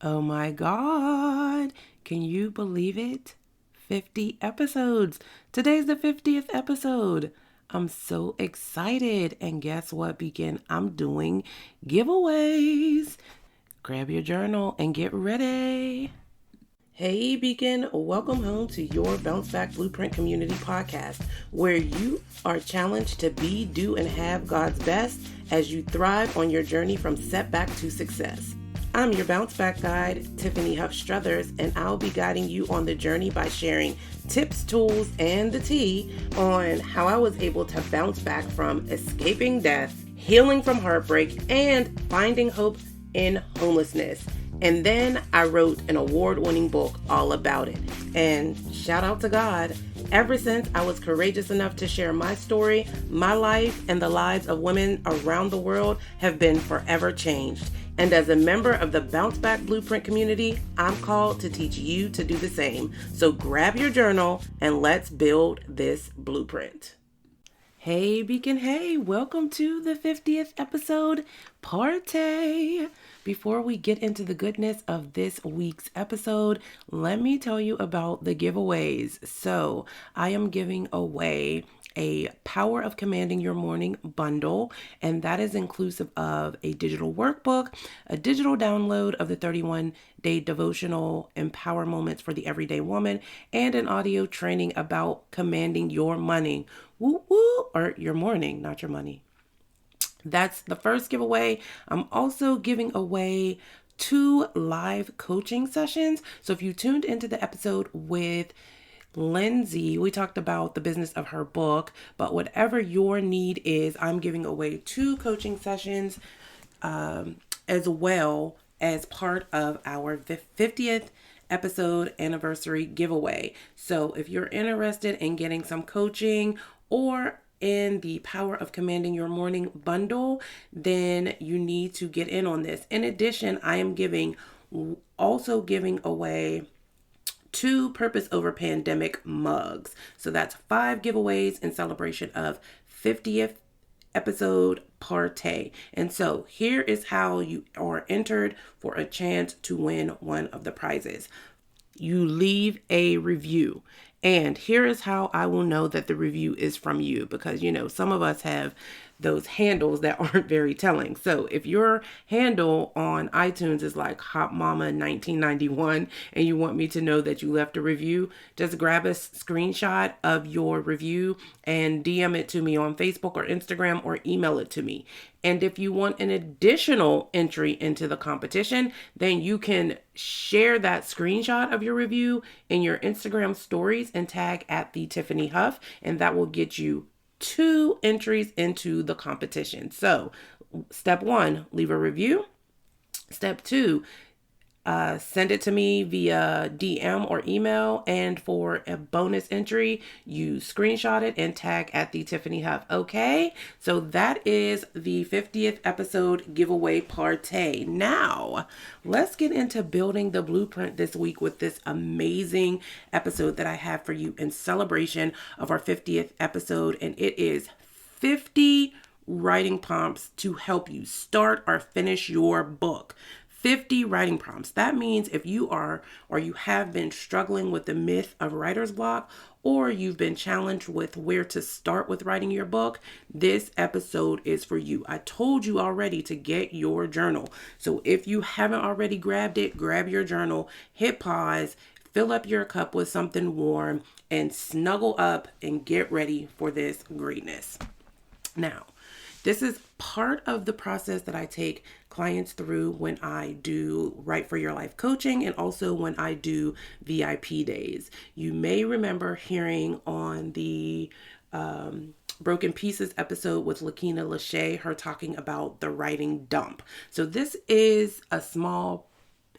Oh my God. Can you believe it? 50 episodes. Today's the 50th episode. I'm so excited. And guess what, Beacon? I'm doing giveaways. Grab your journal and get ready. Hey, Beacon. Welcome home to your Bounce Back Blueprint Community podcast, where you are challenged to be, do, and have God's best as you thrive on your journey from setback to success. I'm your bounce back guide, Tiffany Huff Struthers, and I'll be guiding you on the journey by sharing tips, tools, and the tea on how I was able to bounce back from escaping death, healing from heartbreak, and finding hope in homelessness. And then I wrote an award-winning book all about it. And shout out to God. Ever since I was courageous enough to share my story, my life and the lives of women around the world have been forever changed. And as a member of the Bounce Back Blueprint community, I'm called to teach you to do the same. So grab your journal and let's build this blueprint. Hey, Beacon, hey, welcome to the 50th episode party. Before we get into the goodness of this week's episode, let me tell you about the giveaways. So I am giving away a Power of Commanding Your Morning bundle, and that is inclusive of a digital workbook, a digital download of the 31-day devotional Empower Moments for the Everyday Woman, and an audio training about commanding your money. Woo woo, or your morning, not your money. That's the first giveaway. I'm also giving away 2 live coaching sessions. So if you tuned into the episode with Lindsay, we talked about the business of her book, but whatever your need is, I'm giving away 2 coaching sessions as well as part of our 50th episode anniversary giveaway. So if you're interested in getting some coaching or in the Power of Commanding Your Morning bundle, then you need to get in on this. In addition, I am also giving away 2 Purpose Over Pandemic mugs. So that's 5 giveaways in celebration of 50th episode party. And so here is how you are entered for a chance to win one of the prizes. You leave a review. And here is how I will know that the review is from you, because, some of us have those handles that aren't very telling. So if your handle on iTunes is like Hot Mama 1991 and you want me to know that you left a review, just grab a screenshot of your review and DM it to me on Facebook or Instagram or email it to me. And if you want an additional entry into the competition, then you can share that screenshot of your review in your Instagram stories and tag at the Tiffany Huff, and that will get you 2 entries into the competition. So step 1, leave a review. Step 2, send it to me via DM or email. And for a bonus entry, you screenshot it and tag at the Tiffany Huff. Okay, so that is the 50th episode giveaway party. Now, let's get into building the blueprint this week with this amazing episode that I have for you in celebration of our 50th episode. And it is 50 writing prompts to help you start or finish your book. 50 writing prompts. That means if you are or you have been struggling with the myth of writer's block, or you've been challenged with where to start with writing your book, this episode is for you. I told you already to get your journal. So if you haven't already grabbed it, grab your journal, hit pause, fill up your cup with something warm, and snuggle up and get ready for this greatness. Now, this is part of the process that I take clients through when I do Write for Your Life coaching and also when I do VIP days. You may remember hearing on the Broken Pieces episode with Lakina Lachey, her talking about the writing dump. So this is a small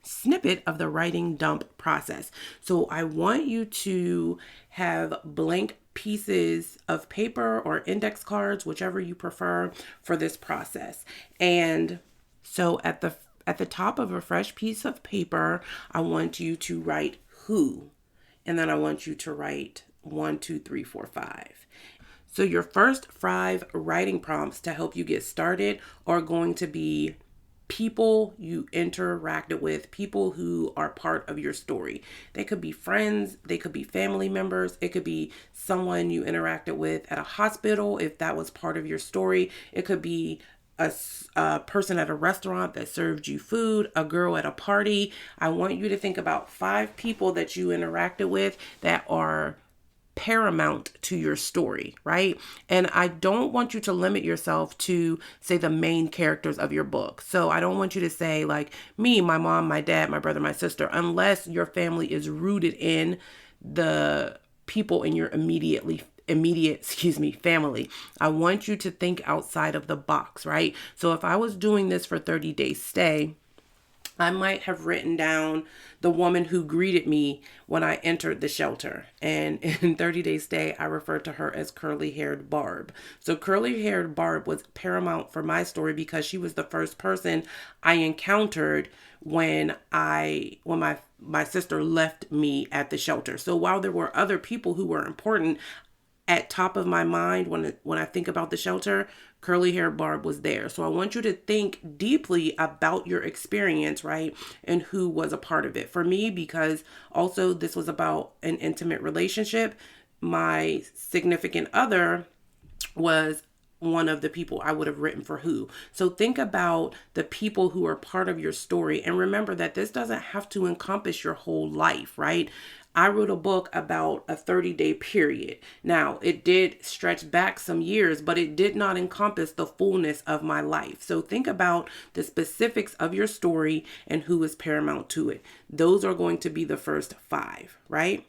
snippet of the writing dump process. So I want you to have blank pieces of paper or index cards, whichever you prefer, for this process. And so at the top of a fresh piece of paper, I want you to write who, and then I want you to write 1, 2, 3, 4, 5. So your first 5 writing prompts to help you get started are going to be people you interacted with, people who are part of your story. They could be friends, they could be family members, it could be someone you interacted with at a hospital, if that was part of your story. It could be a person at a restaurant that served you food, a girl at a party. I want you to think about 5 people that you interacted with that are paramount to your story, right? And I don't want you to limit yourself to, say, the main characters of your book. So I don't want you to say, like, me, my mom, my dad, my brother, my sister, unless your family is rooted in the people in your immediate family. I want you to think outside of the box, right? So if I was doing this for 30 days stay, I might have written down the woman who greeted me when I entered the shelter. And in 30 Days Stay, I referred to her as Curly Haired Barb. So Curly Haired Barb was paramount for my story because she was the first person I encountered when my sister left me at the shelter. So while there were other people who were important, at top of my mind when I think about the shelter, Curly Hair Barb was there. So I want you to think deeply about your experience, right? And who was a part of it. For me, because also this was about an intimate relationship, my significant other was one of the people I would have written for who. So think about the people who are part of your story. And remember that this doesn't have to encompass your whole life, right? I wrote a book about a 30-day period. Now, it did stretch back some years, but it did not encompass the fullness of my life. So think about the specifics of your story and who is paramount to it. Those are going to be the first 5, right?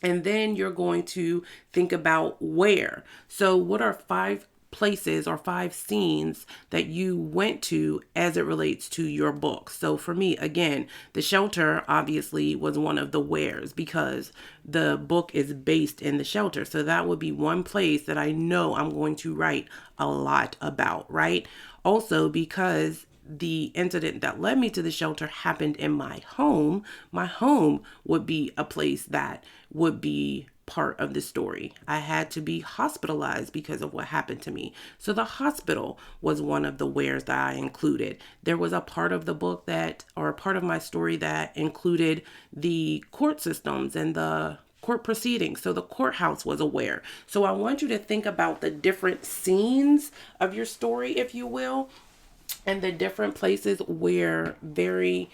And then you're going to think about where. So what are 5 places or 5 scenes that you went to as it relates to your book? So for me, again, the shelter obviously was one of the wheres because the book is based in the shelter. So that would be one place that I know I'm going to write a lot about, right? Also, because the incident that led me to the shelter happened in my home would be a place that would be part of the story. I had to be hospitalized because of what happened to me. So the hospital was one of the wheres that I included. There was a part of the book or a part of my story that included the court systems and the court proceedings. So the courthouse was a where. So I want you to think about the different scenes of your story, if you will, and the different places where very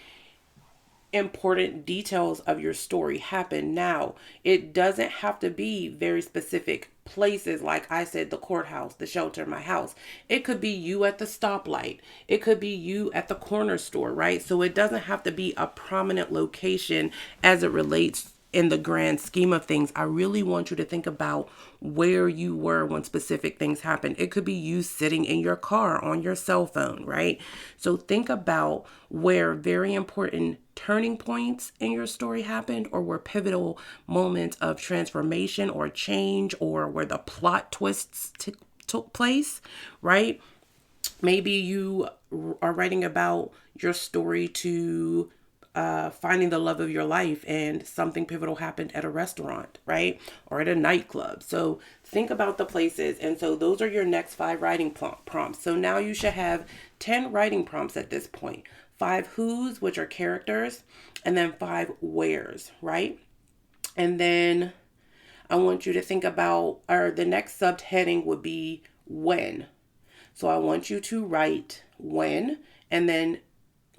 important details of your story happen. Now, it doesn't have to be very specific places. Like I said, the courthouse, the shelter, my house. It could be you at the stoplight. It could be you at the corner store, right? So it doesn't have to be a prominent location as it relates in the grand scheme of things. I really want you to think about where you were when specific things happened. It could be you sitting in your car on your cell phone, right? So think about where very important turning points in your story happened, or where pivotal moments of transformation or change, or where the plot twists took place, right? Maybe you are writing about your story to finding the love of your life and something pivotal happened at a restaurant, right? Or at a nightclub. So think about the places. And so those are your next 5 writing prompts. So now you should have 10 writing prompts at this point. 5 who's, which are characters, and then 5 where's, right? And then I want you to think about, or the next subheading would be when. So I want you to write when, and then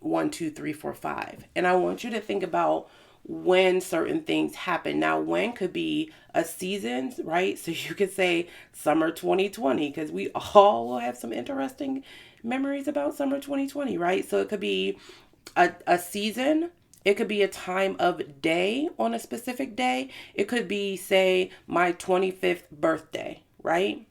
1, 2, 3, 4, 5. And I want you to think about when certain things happen. Now, when could be a season, right? So you could say summer 2020, because we all will have some interesting memories about summer 2020, right? So it could be a season. It could be a time of day on a specific day. It could be, say, my 25th birthday, right?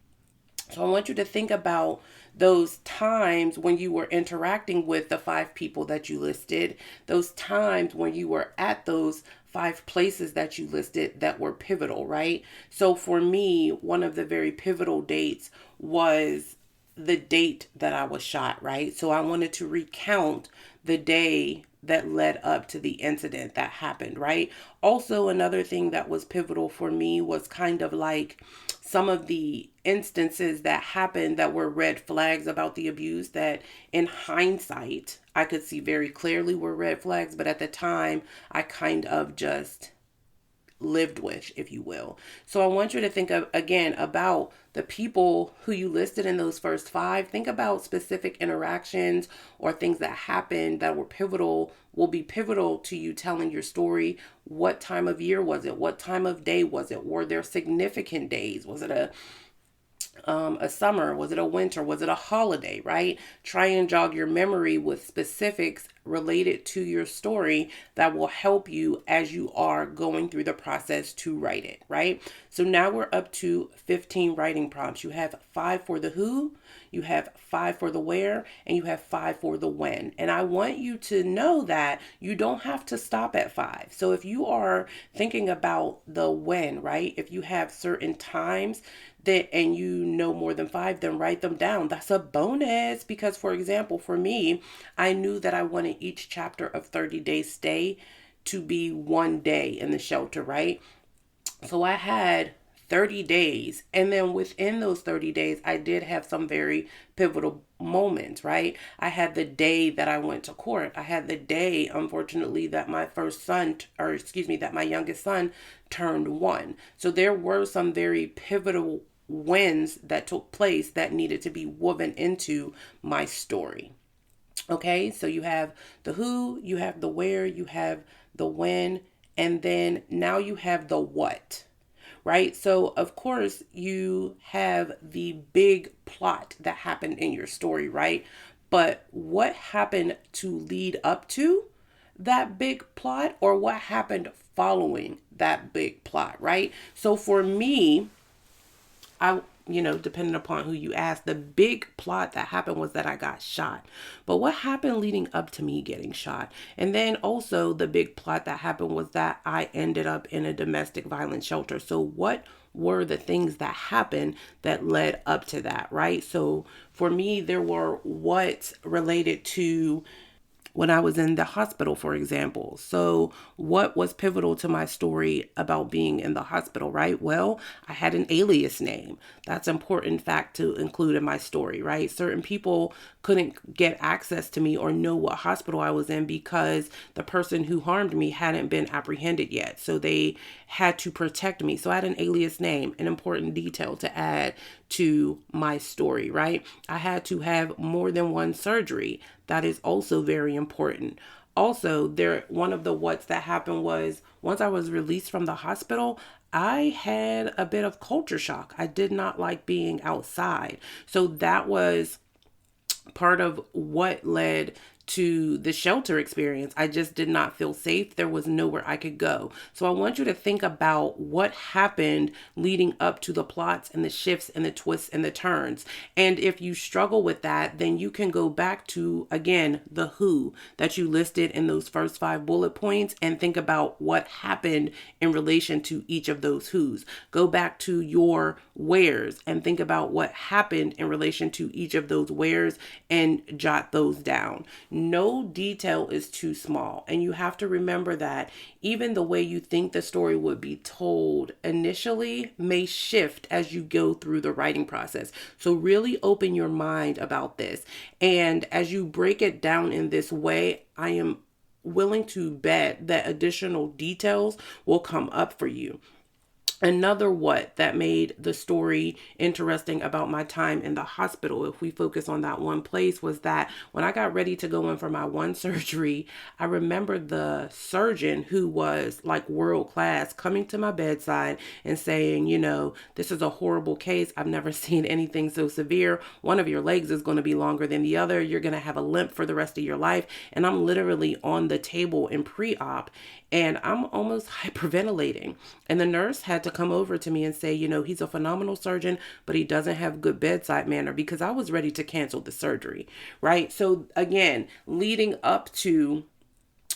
So I want you to think about those times when you were interacting with the 5 people that you listed, those times when you were at those 5 places that you listed that were pivotal, right? So for me, one of the very pivotal dates was the date that I was shot, right? So I wanted to recount the day that led up to the incident that happened, right? Also, another thing that was pivotal for me was kind of like some of the instances that happened that were red flags about the abuse that in hindsight I could see very clearly were red flags, but at the time I kind of just lived with, if you will. So I want you to think of again about the people who you listed in those first five. Think about specific interactions or things that happened that were pivotal, will be pivotal to you telling your story. What time of year was it? What time of day was it? Were there significant days? Was it a summer? Was it a winter? Was it a holiday, right? Try and jog your memory with specifics related to your story that will help you as you are going through the process to write it, right? So now we're up to 15 writing prompts. You have 5 for the who, you have 5 for the where, and you have 5 for the when. And I want you to know that you don't have to stop at 5. So if you are thinking about the when, right? If you have certain times that and you know more than 5, then write them down. That's a bonus because, for example, for me, I knew that I wanted each chapter of 30 Days Stay to be 1 day in the shelter, right? So I had 30 days. And then within those 30 days, I did have some very pivotal moments, right? I had the day that I went to court. I had the day, unfortunately, that my first son, or excuse me, that my youngest son turned 1. So there were some very pivotal wins that took place that needed to be woven into my story. Okay, so you have the who, you have the where, you have the when, and then now you have the what, right? So, of course, you have the big plot that happened in your story, right? But what happened to lead up to that big plot, or what happened following that big plot, right? So, for me, depending upon who you ask, the big plot that happened was that I got shot. But what happened leading up to me getting shot? And then also the big plot that happened was that I ended up in a domestic violence shelter. So what were the things that happened that led up to that, right? So for me, there were what related to when I was in the hospital, for example. So, what was pivotal to my story about being in the hospital, right? Well, I had an alias name. That's an important fact to include in my story, right? Certain people couldn't get access to me or know what hospital I was in because the person who harmed me hadn't been apprehended yet. So, they had to protect me. So, I had an alias name, an important detail to add to my story, right? I had to have more than one surgery. That is also very important. Also, one of the what's that happened was once I was released from the hospital, I had a bit of culture shock. I did not like being outside. So that was part of what led to the shelter experience. I just did not feel safe. There was nowhere I could go. So I want you to think about what happened leading up to the plots and the shifts and the twists and the turns. And if you struggle with that, then you can go back to, again, the who that you listed in those first 5 bullet points and think about what happened in relation to each of those who's. Go back to your wheres and think about what happened in relation to each of those wheres and jot those down. No detail is too small. And you have to remember that even the way you think the story would be told initially may shift as you go through the writing process. So really open your mind about this. And as you break it down in this way, I am willing to bet that additional details will come up for you. Another what that made the story interesting about my time in the hospital, if we focus on that one place, was that when I got ready to go in for my one surgery, I remember the surgeon, who was like world class, coming to my bedside and saying, this is a horrible case. I've never seen anything so severe. One of your legs is going to be longer than the other. You're going to have a limp for the rest of your life. And I'm literally on the table in pre-op and I'm almost hyperventilating. And the nurse had to come over to me and say, he's a phenomenal surgeon, but he doesn't have good bedside manner, because I was ready to cancel the surgery, right? So again, leading up to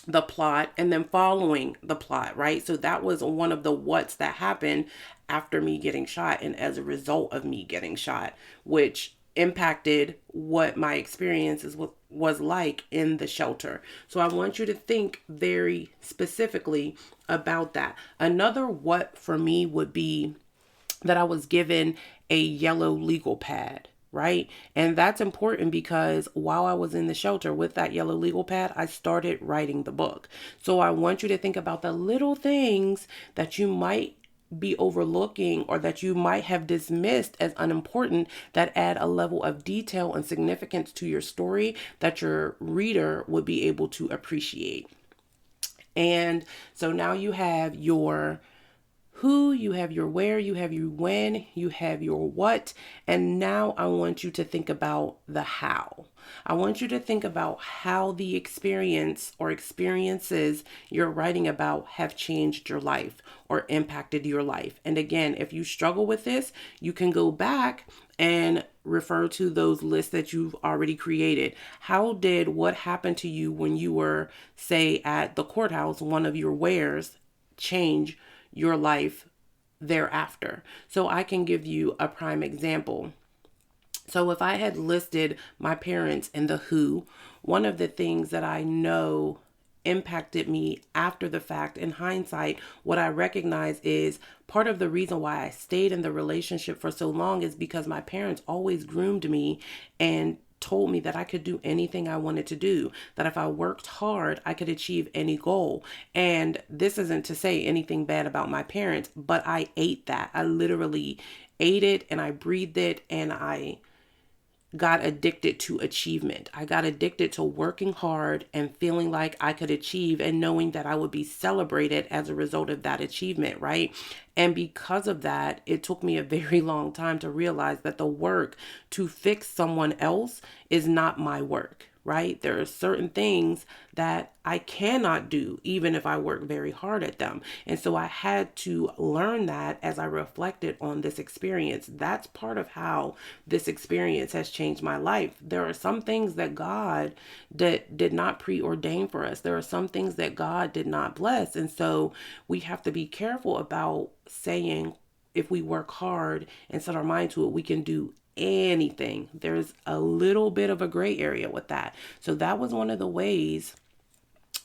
the plot and then following the plot, right? So that was one of the what's that happened after me getting shot and as a result of me getting shot, which impacted what my experiences was like in the shelter. So I want you to think very specifically about that. Another what for me would be that I was given a yellow legal pad, right? And that's important because while I was in the shelter with that yellow legal pad, I started writing the book. So I want you to think about the little things that you might be overlooking or that you might have dismissed as unimportant that add a level of detail and significance to your story that your reader would be able to appreciate. And so now you have your who, you have your where, you have your when, you have your what, and now I want you to think about the how. I want you to think about how the experience or experiences you're writing about have changed your life or impacted your life. And again, if you struggle with this, you can go back and refer to those lists that you've already created. How did what happened to you when you were, say, at the courthouse, one of your wheres, change your life thereafter? So I can give you a prime example. So if I had listed my parents in the who, one of the things that I know impacted me after the fact, in hindsight, what I recognize is part of the reason why I stayed in the relationship for so long is because my parents always groomed me and told me that I could do anything I wanted to do, that if I worked hard, I could achieve any goal. And this isn't to say anything bad about my parents, but I ate that. I literally ate it and I breathed it, and I got addicted to achievement. I got addicted to working hard and feeling like I could achieve and knowing that I would be celebrated as a result of that achievement, right? And because of that, it took me a very long time to realize that the work to fix someone else is not my work, right? There are certain things that I cannot do, even if I work very hard at them. And so I had to learn that as I reflected on this experience. That's part of how this experience has changed my life. There are some things that God did not preordain for us. There are some things that God did not bless. And so we have to be careful about saying, if we work hard and set our mind to it, we can do anything. There's a little bit of a gray area with that. So that was one of the ways,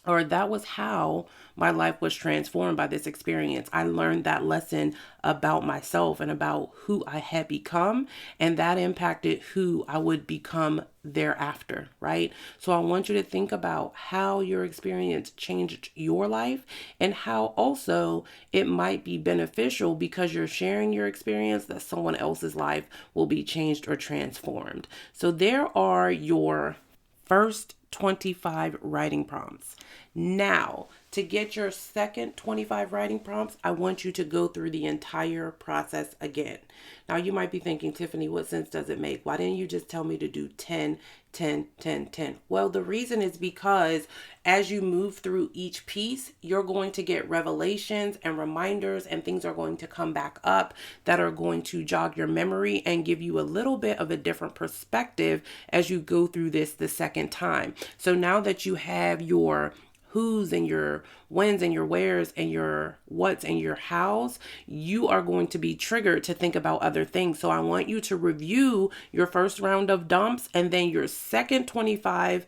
or that was how my life was transformed by this experience. I learned that lesson about myself and about who I had become, and that impacted who I would become thereafter, right? So I want you to think about how your experience changed your life and how also it might be beneficial because you're sharing your experience that someone else's life will be changed or transformed. So there are your first 25 writing prompts. Now, to get your second 25 writing prompts, I want you to go through the entire process again. Now, you might be thinking, Tiffany, what sense does it make? Why didn't you just tell me to do 10, 10, 10, 10? Well, the reason is because as you move through each piece, you're going to get revelations and reminders, and things are going to come back up that are going to jog your memory and give you a little bit of a different perspective as you go through this the second time. So now that you have your who's and your whens and your wheres and your what's and your how's, you are going to be triggered to think about other things. So I want you to review your first round of dumps, and then your second 25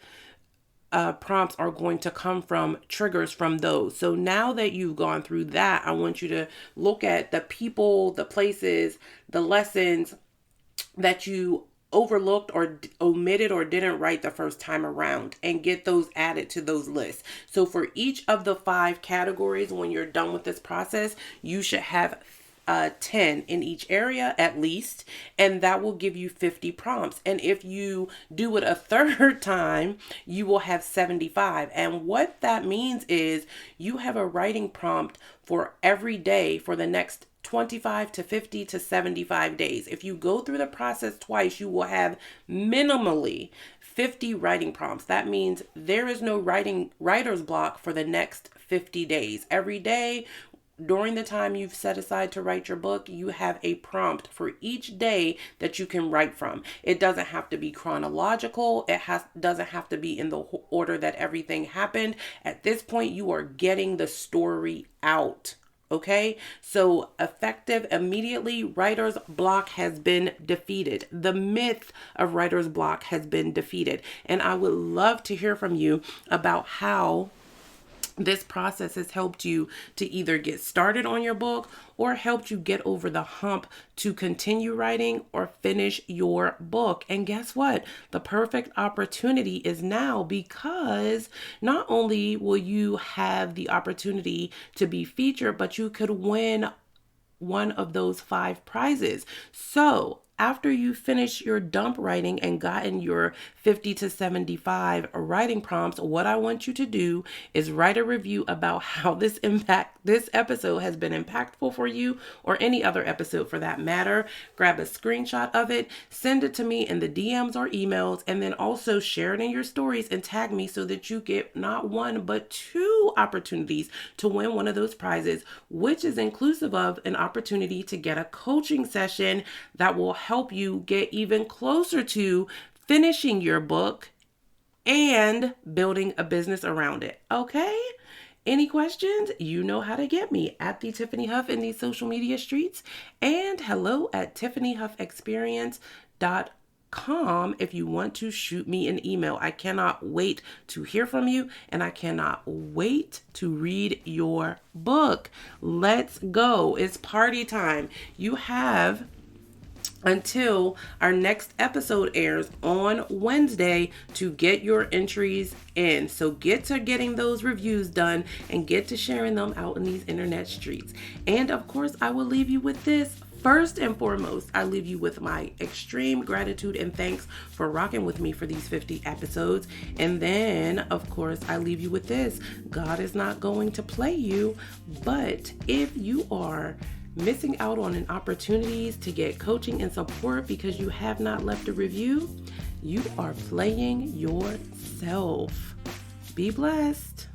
prompts are going to come from triggers from those. So now that you've gone through that, I want you to look at the people, the places, the lessons that you overlooked or omitted or didn't write the first time around, and get those added to those lists. So for each of the 5 categories, when you're done with this process, you should have 10 in each area at least, and that will give you 50 prompts. And if you do it a third time, you will have 75. And what that means is you have a writing prompt for every day for the next 25 to 50 to 75 days. If you go through the process twice, you will have minimally 50 writing prompts. That means there is no writer's block for the next 50 days. Every day during the time you've set aside to write your book, you have a prompt for each day that you can write from. It doesn't have to be chronological. It doesn't have to be in the order that everything happened. At this point, you are getting the story out. Okay, so effective immediately, writer's block has been defeated. The myth of writer's block has been defeated. And I would love to hear from you about how this process has helped you to either get started on your book or helped you get over the hump to continue writing or finish your book. And guess what? The perfect opportunity is now, because not only will you have the opportunity to be featured, but you could win one of those 5 prizes. So after you finish your dump writing and gotten your 50 to 75 writing prompts, what I want you to do is write a review about how this episode has been impactful for you, or any other episode for that matter. Grab a screenshot of it, send it to me in the DMs or emails, and then also share it in your stories and tag me so that you get not 1 but 2 opportunities to win one of those prizes, which is inclusive of an opportunity to get a coaching session that will help you get even closer to finishing your book and building a business around it. Okay? Any questions? You know how to get me at the Tiffany Huff in these social media streets, and hello@tiffanyhuffexperience.com if you want to shoot me an email. I cannot wait to hear from you, and I cannot wait to read your book. Let's go. It's party time. You have until our next episode airs on Wednesday to get your entries in. So get to getting those reviews done and get to sharing them out in these internet streets. And of course, I will leave you with this. First and foremost, I leave you with my extreme gratitude and thanks for rocking with me for these 50 episodes. And then, of course, I leave you with this. God is not going to play you, but if you are missing out on an opportunities to get coaching and support because you have not left a review, you are playing yourself. Be blessed.